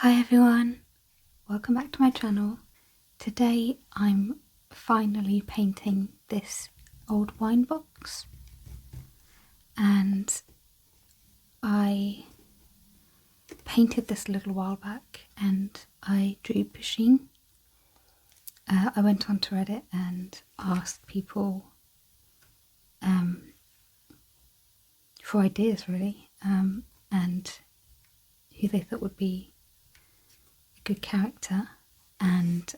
Hi everyone, welcome back to my channel. Today I'm finally painting this old wine box, and I painted this a little while back and I drew Pusheen. I went onto Reddit and asked people for ideas really, and who they thought would be a good character, and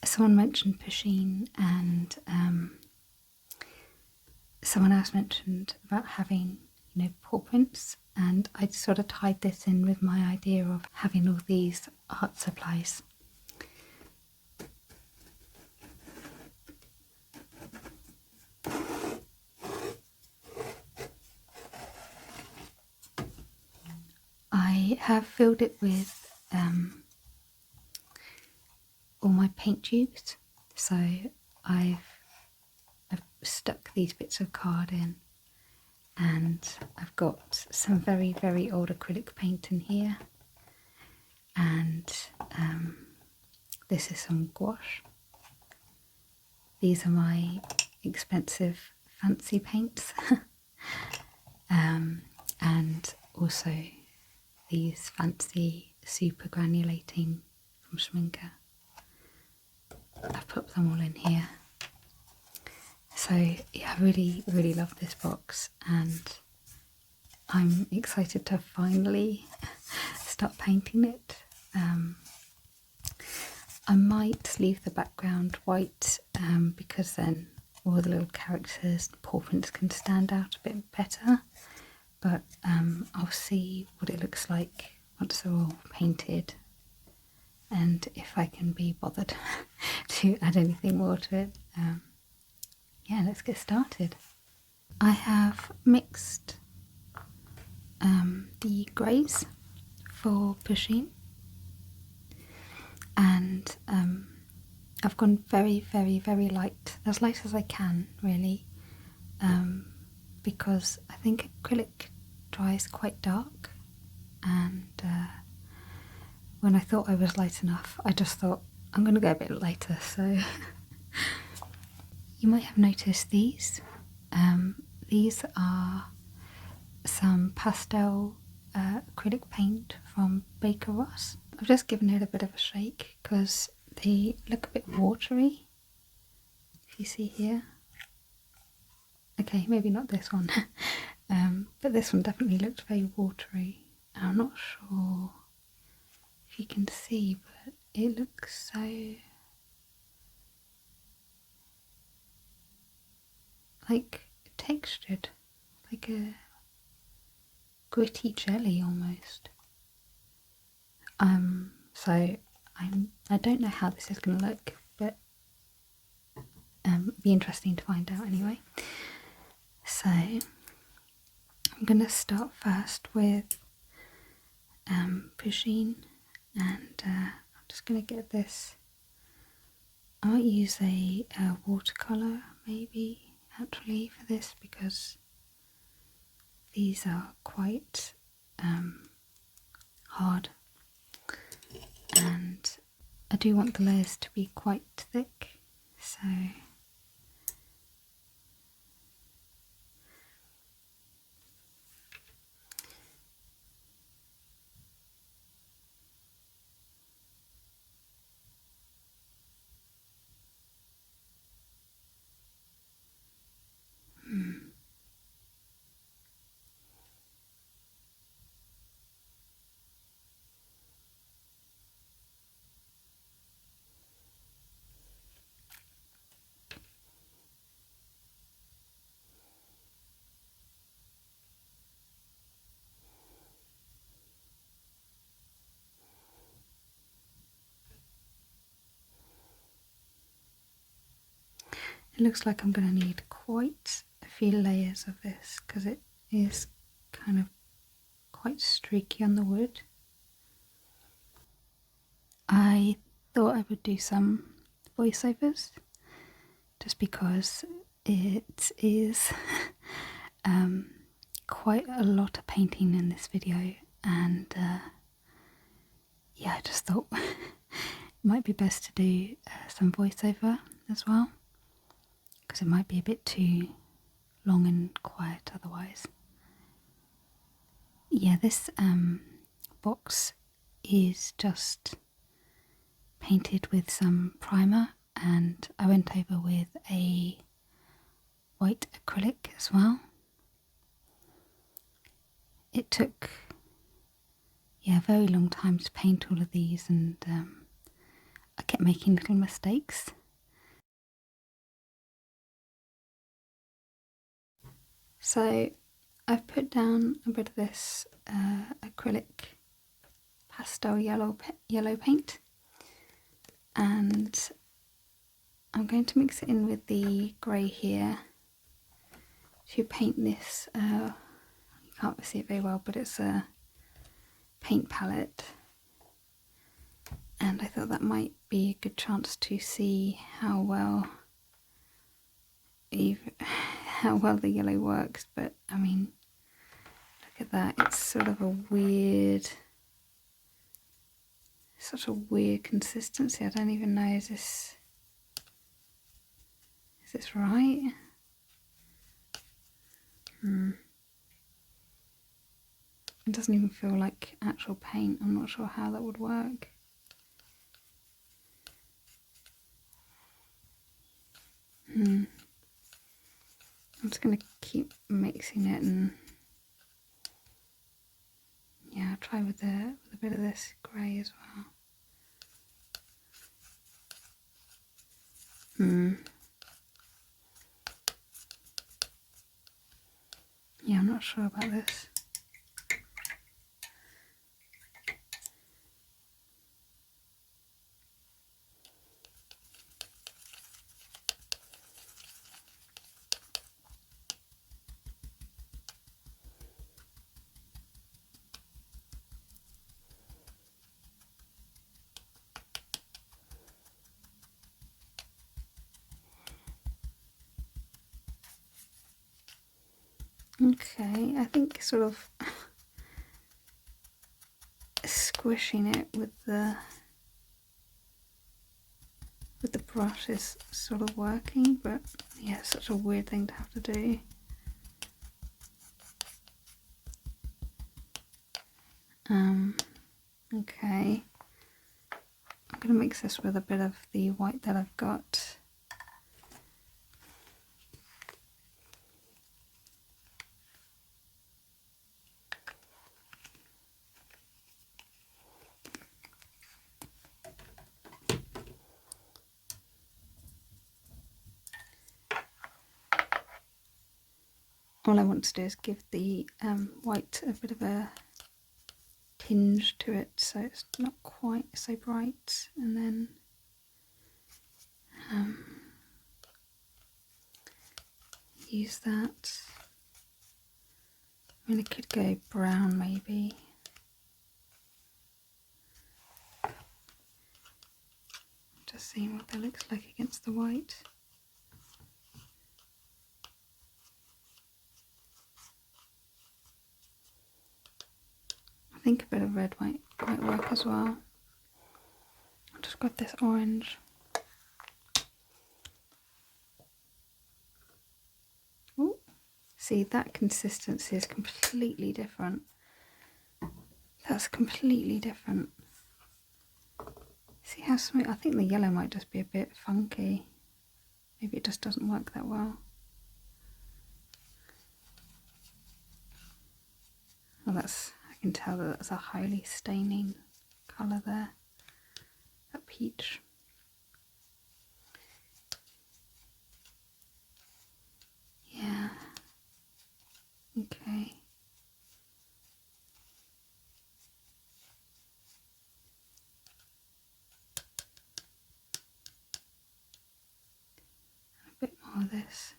someone mentioned Pusheen, and someone else mentioned about having, paw prints, and I sort of tied this in with my idea of having all these art supplies. I have filled it with all my paint tubes, so I've stuck these bits of card in, and I've got some very old acrylic paint in here, and this is some gouache. These are my expensive fancy paints and also these fancy super granulating from Schminke. I've put them all in here. So yeah, I really love this box, and I'm excited to finally start painting it. I might leave the background white because then all the little characters, paw prints can stand out a bit better, but I'll see what it looks like once they're all painted, and if I can be bothered to add anything more to it. Yeah, let's get started. I have mixed the greys for Pusheen, and I've gone very light, as light as I can really, because I think acrylic dries quite dark, and when I thought I was light enough, I just thought I'm going to go a bit lighter. So you might have noticed these. These are some pastel acrylic paint from Baker Ross. I've just given it a bit of a shake because they look a bit watery, if you see here. Okay, maybe not this one, but this one definitely looked very watery. I'm not sure if you can see, but it looks so like textured, like a gritty jelly almost. So I don't know how this is going to look, but be interesting to find out anyway. So I'm going to start first with Pusheen, and I'm just going to get this. I might use a watercolour maybe actually for this, because these are quite hard, and I do want the layers to be quite thick, so it looks like I'm going to need quite a few layers of this because it is kind of quite streaky on the wood. I thought I would do some voiceovers just because it is quite a lot of painting in this video, and might be best to do some voiceover as well, because it might be a bit too long and quiet otherwise. Yeah, this box is just painted with some primer, and I went over with a white acrylic as well. It took a very long time to paint all of these, and I kept making little mistakes. So I've put down a bit of this acrylic pastel yellow paint, and I'm going to mix it in with the grey here to paint this. You can't see it very well, but it's a paint palette, and I thought that might be a good chance to see how well the yellow works. But I mean, look at that, it's sort of a weird, such a weird consistency. I don't even know, is this right? It doesn't even feel like actual paint. I'm not sure how that would work. I'm just going to keep mixing it, and yeah, I'll try with a bit of this grey as well. Yeah, I'm not sure about this. Okay, I think sort of squishing it with the brush is sort of working, but yeah, it's such a weird thing to have to do. Okay, I'm going to mix this with a bit of the white that I've got. All I want to do is give the white a bit of a tinge to it, so it's not quite so bright, and then use that. I mean, I could go brown maybe. Just seeing what that looks like against the white. I think a bit of red might work as well. I'll just grab this orange. Ooh, see, that consistency is completely different. That's completely different. See how smooth? I think the yellow might just be a bit funky. Maybe it just doesn't work that well. Well, I can tell that that's a highly staining colour there. That peach. Yeah. Okay. A bit more of this.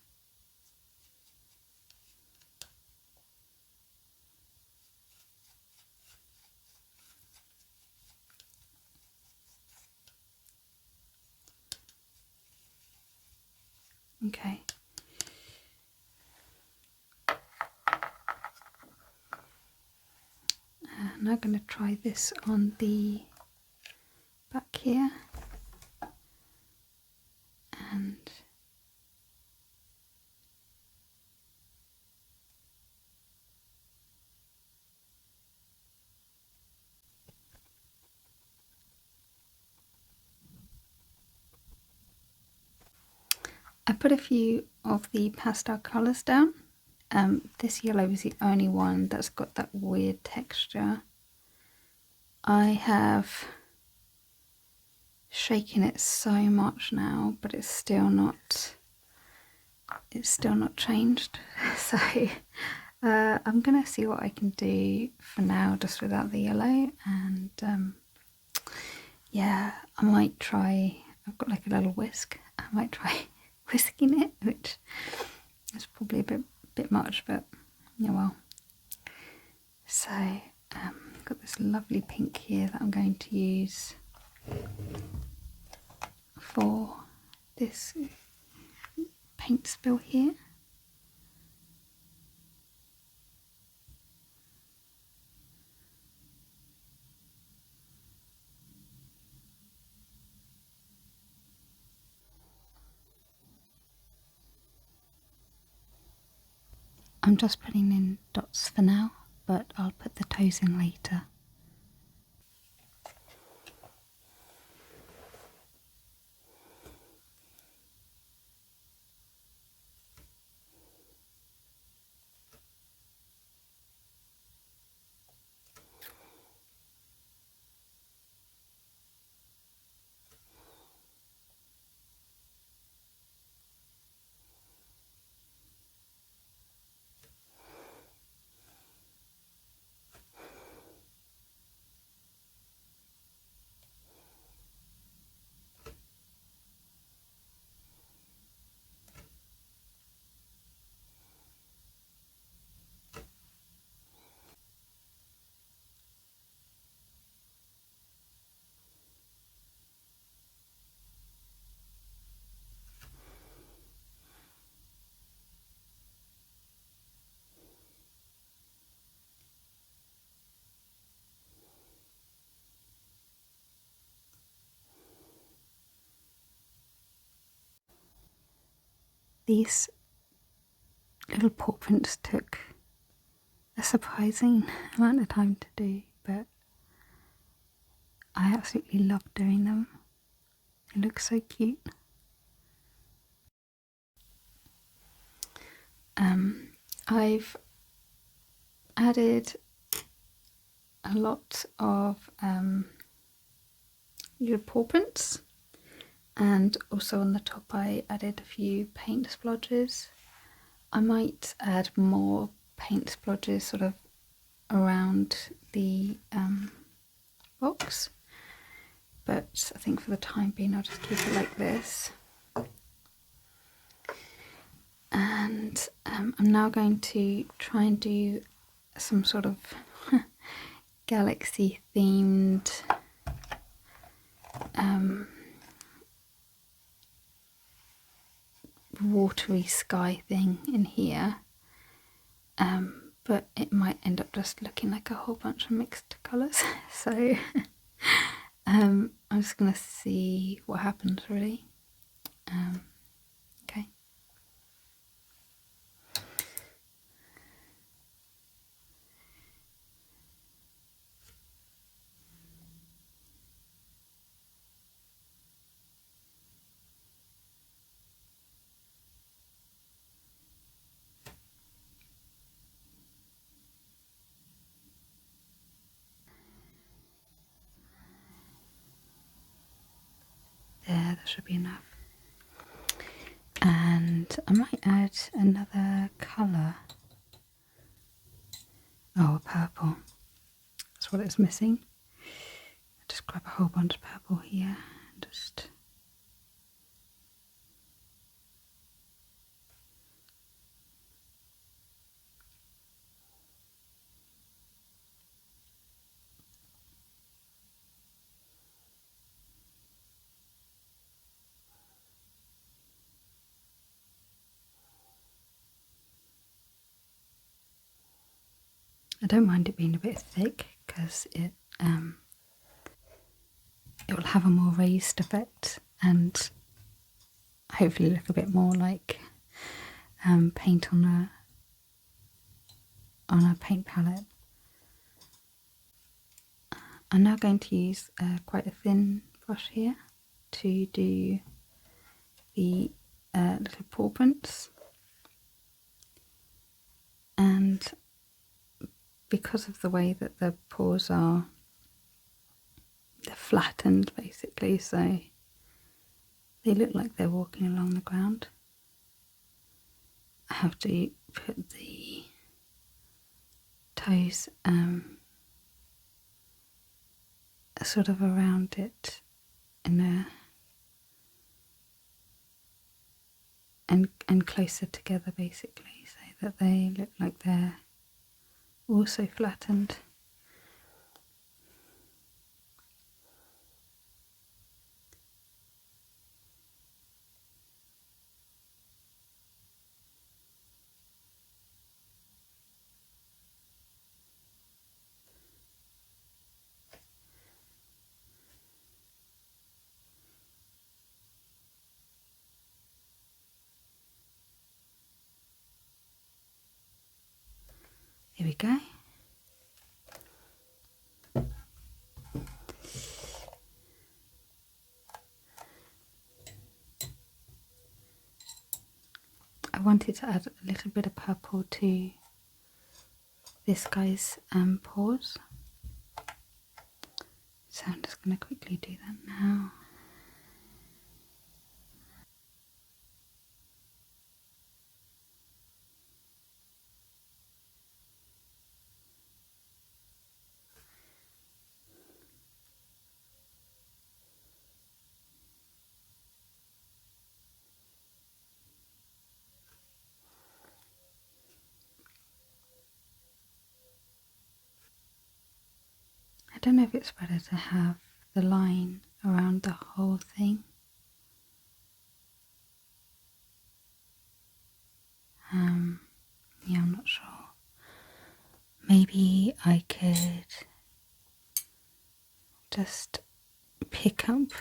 Okay. I'm now going to try this on the back here. I put a few of the pastel colours down. This yellow is the only one that's got that weird texture. I have shaken it so much now, but it's still not changed. So I'm gonna see what I can do for now just without the yellow, and yeah, I might try, I've got like a little whisk, I might try whisking it, which is probably a bit much, but yeah, well. So I've got this lovely pink here that I'm going to use for this paint spill here. I'm just putting in dots for now, but I'll put the toes in later. These little paw prints took a surprising amount of time to do, but I absolutely love doing them. They look so cute. I've added a lot of little paw prints, and also on the top I added a few paint splodges. I might add more paint splodges sort of around the box, but I think for the time being I'll just keep it like this. And I'm now going to try and do some sort of galaxy themed watery sky thing in here, but it might end up just looking like a whole bunch of mixed colours. So I'm just gonna see what happens, really. Okay. There should be enough. And I might add another colour. Oh, purple. That's what it's missing. I'll just grab a whole bunch of purple here and just... I don't mind it being a bit thick because it will have a more raised effect and hopefully look a bit more like paint on a paint palette. I'm now going to use quite a thin brush here to do the little paw prints, and because of the way that the paws are, they're flattened basically, so they look like they're walking along the ground. I have to put the toes sort of around it in a and closer together basically, so that they look like they're also flattened. Here we go. I wanted to add a little bit of purple to this guy's paws, so I'm just going to quickly do that now. I don't know if it's better to have the line around the whole thing. Yeah, I'm not sure. Maybe I could just pick up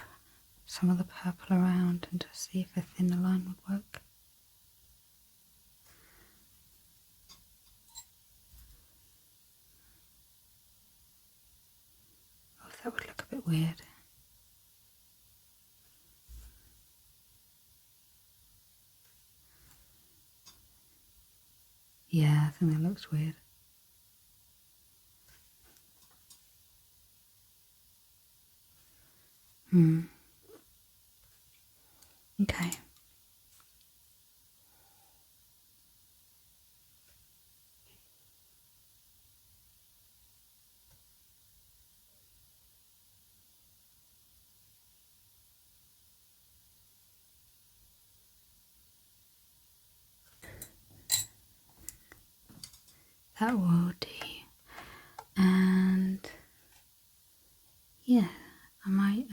some of the purple around and just see if a thinner line would work. Oh, that would look a bit weird. Yeah, I think that looks weird. Okay. That will do. And yeah, I might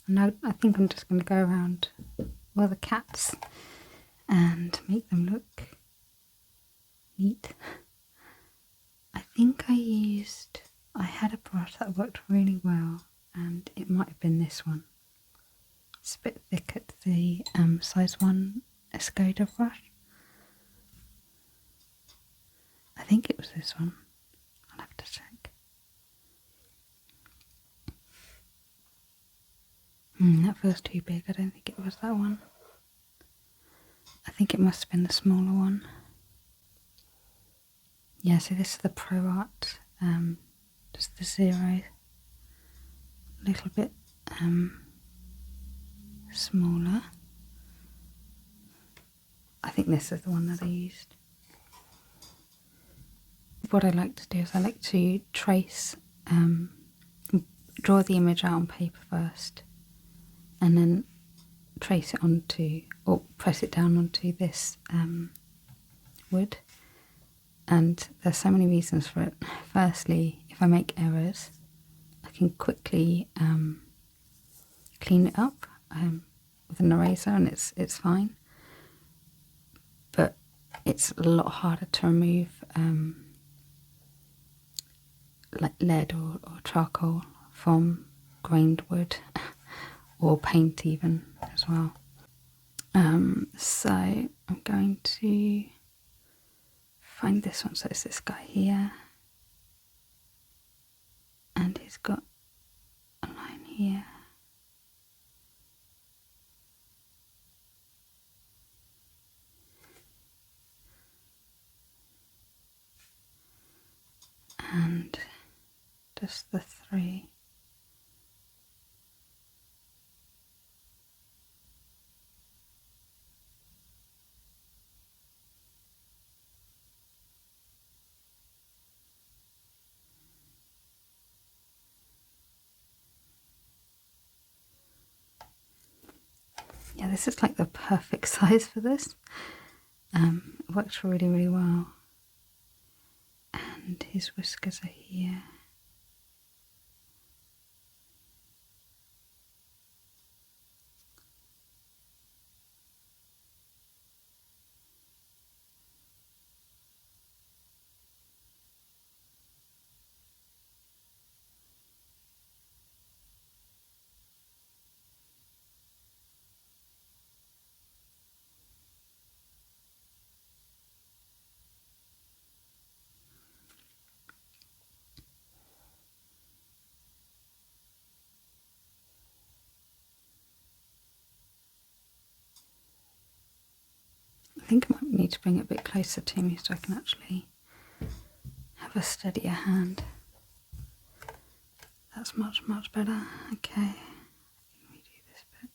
no, I think I'm just going to go around all the cats and make them look neat. I think I had a brush that worked really well, and it might have been this one. It's a bit thick at the size 1 Escoda brush. I think it was this one. I'll have to check. That feels too big. I don't think it was that one. I think it must have been the smaller one. Yeah, so this is the Pro Art, just the 0. A little bit smaller. I think this is the one that I used. What I like to do is I like to trace, draw the image out on paper first, and then trace it onto, or press it down onto this wood. And there's so many reasons for it. Firstly, if I make errors, I can quickly clean it up with an eraser, and it's fine. But it's a lot harder to remove like lead or charcoal from grained wood or paint even as well. So I'm going to find this one. So it's this guy here, and he's got a line here. just the 3. Yeah, this is like the perfect size for this. It works really, really well. And his whiskers are here. I think I might need to bring it a bit closer to me so I can actually have a steadier hand. That's much, much better. Okay, let me do this bit.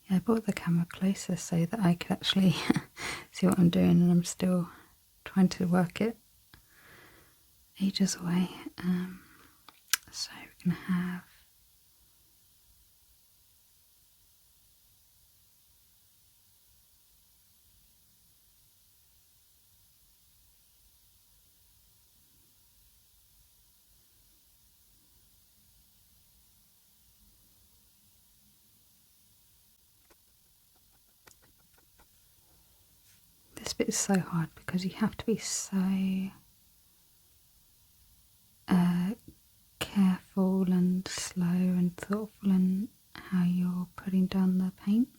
Yeah, I brought the camera closer so that I could actually see what I'm doing, and I'm still trying to work it ages away. So we can have this bit is so hard because you have to be so careful and slow and thoughtful in how you're putting down the paint.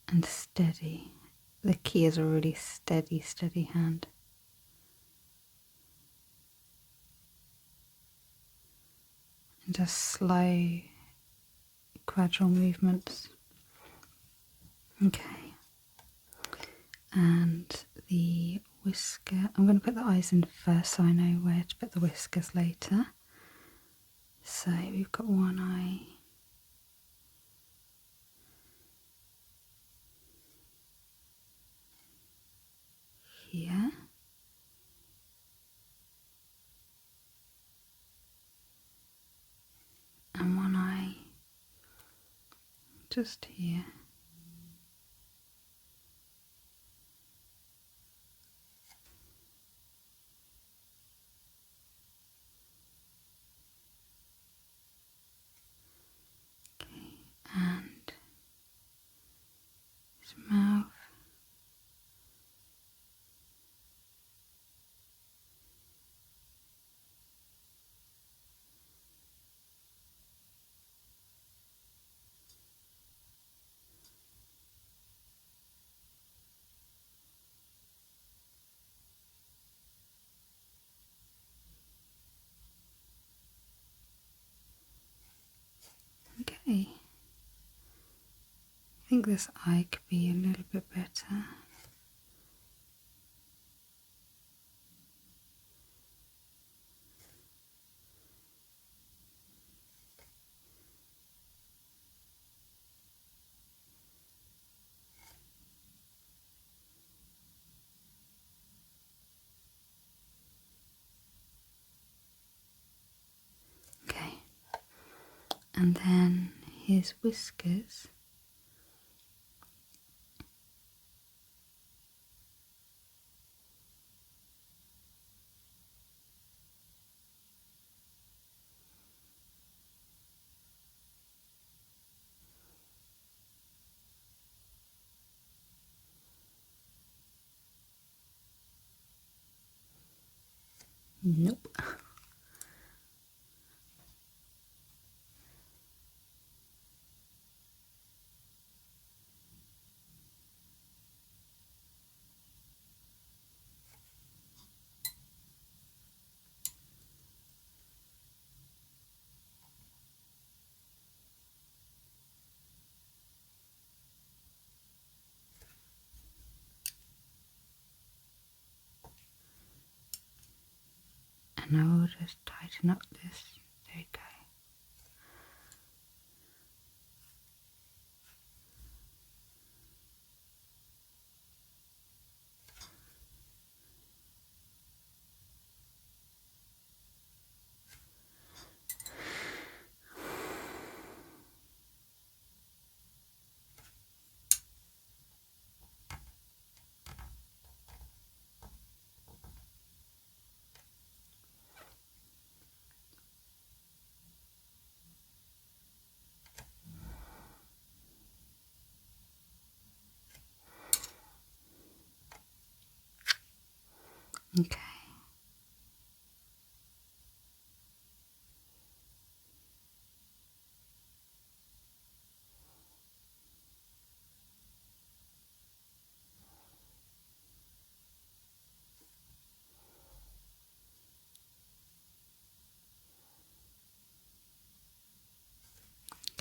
And steady. The key is a really steady, steady hand. And just slow, gradual movements. Okay. And the whisker, I'm going to put the eyes in first so I know where to put the whiskers later. So we've got one eye here. And one eye just here. Okay, and his mouth. Okay. I think this eye could be a little bit better. Okay. And then his whiskers. Nope. and I will just tighten up this. There we go. Okay.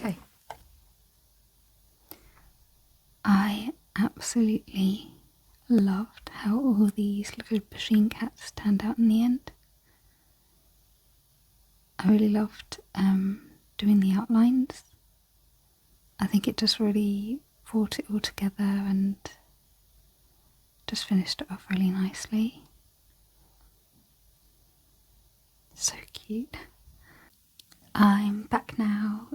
Okay. I absolutely loved how all these little Pusheen cats turned out in the end. I really loved doing the outlines. I think it just really brought it all together and just finished it off really nicely. So cute. I'm back now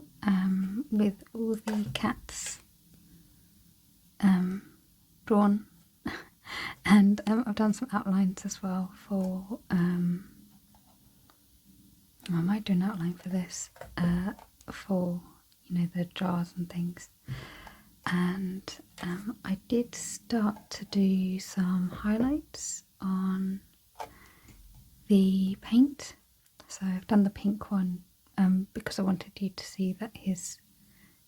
with all the cats drawn and I've done some outlines as well for I might do an outline for this for, you know, the jars and things. And I did start to do some highlights on the paint. So I've done the pink one because I wanted you to see that he's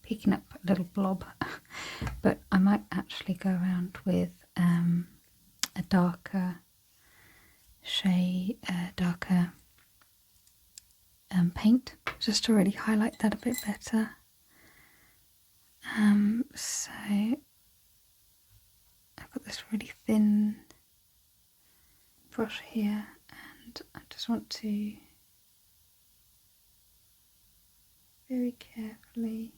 picking up a little blob. But I might actually go around with a darker shade, darker paint, just to really highlight that a bit better. So I've got this really thin brush here and I just want to very carefully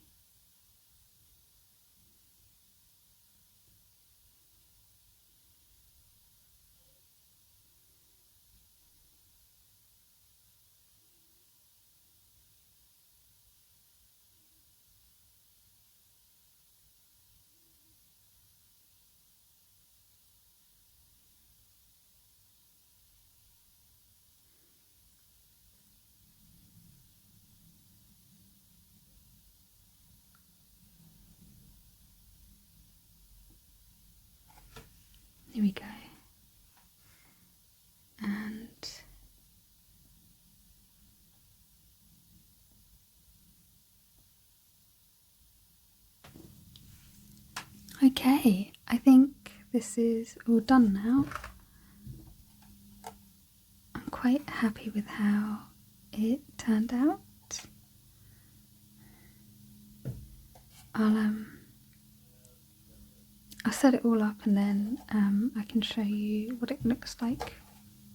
Here we go. And okay, I think this is all done now. I'm quite happy with how it turned out. I'll set it all up and then I can show you what it looks like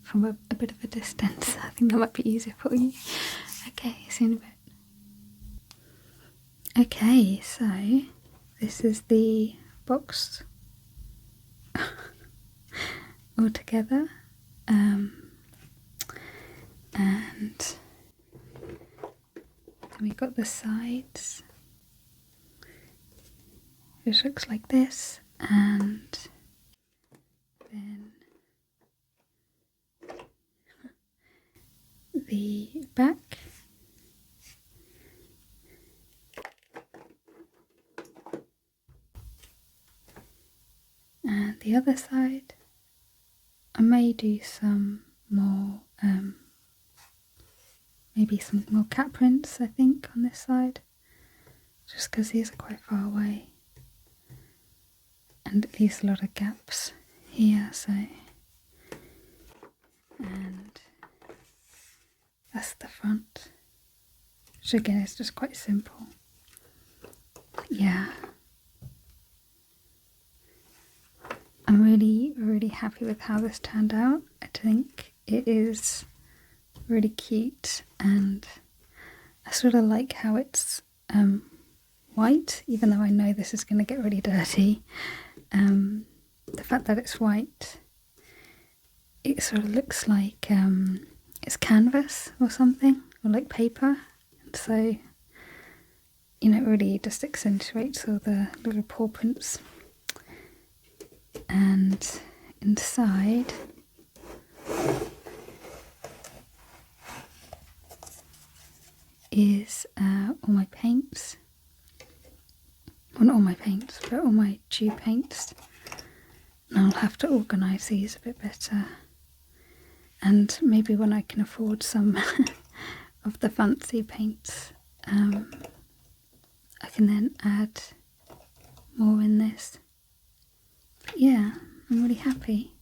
from a bit of a distance. I think that might be easier for you. Okay, see you in a bit. Okay, so this is the box all together, and we've got the sides, which looks like this, and then the back. And the other side, I may do some more, maybe some more cat prints, I think, on this side, just because these are quite far away. And it leaves a lot of gaps here, so. And that's the front, which again is just quite simple. Yeah. I'm really, really happy with how this turned out. I think it is really cute, and I sort of like how it's white, even though I know this is going to get really dirty. The fact that it's white, it sort of looks like it's canvas or something, or like paper, and so, you know, it really just accentuates all the little paw prints. And inside is all my paints. Well, not all my paints, but all my tube paints. And I'll have to organise these a bit better. And maybe when I can afford some of the fancy paints, I can then add more in this. But yeah, I'm really happy.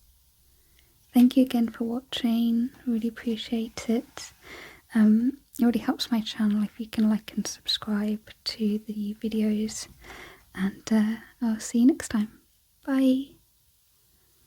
Thank you again for watching, really appreciate it. It really helps my channel if you can like and subscribe to the videos, and I'll see you next time. Bye.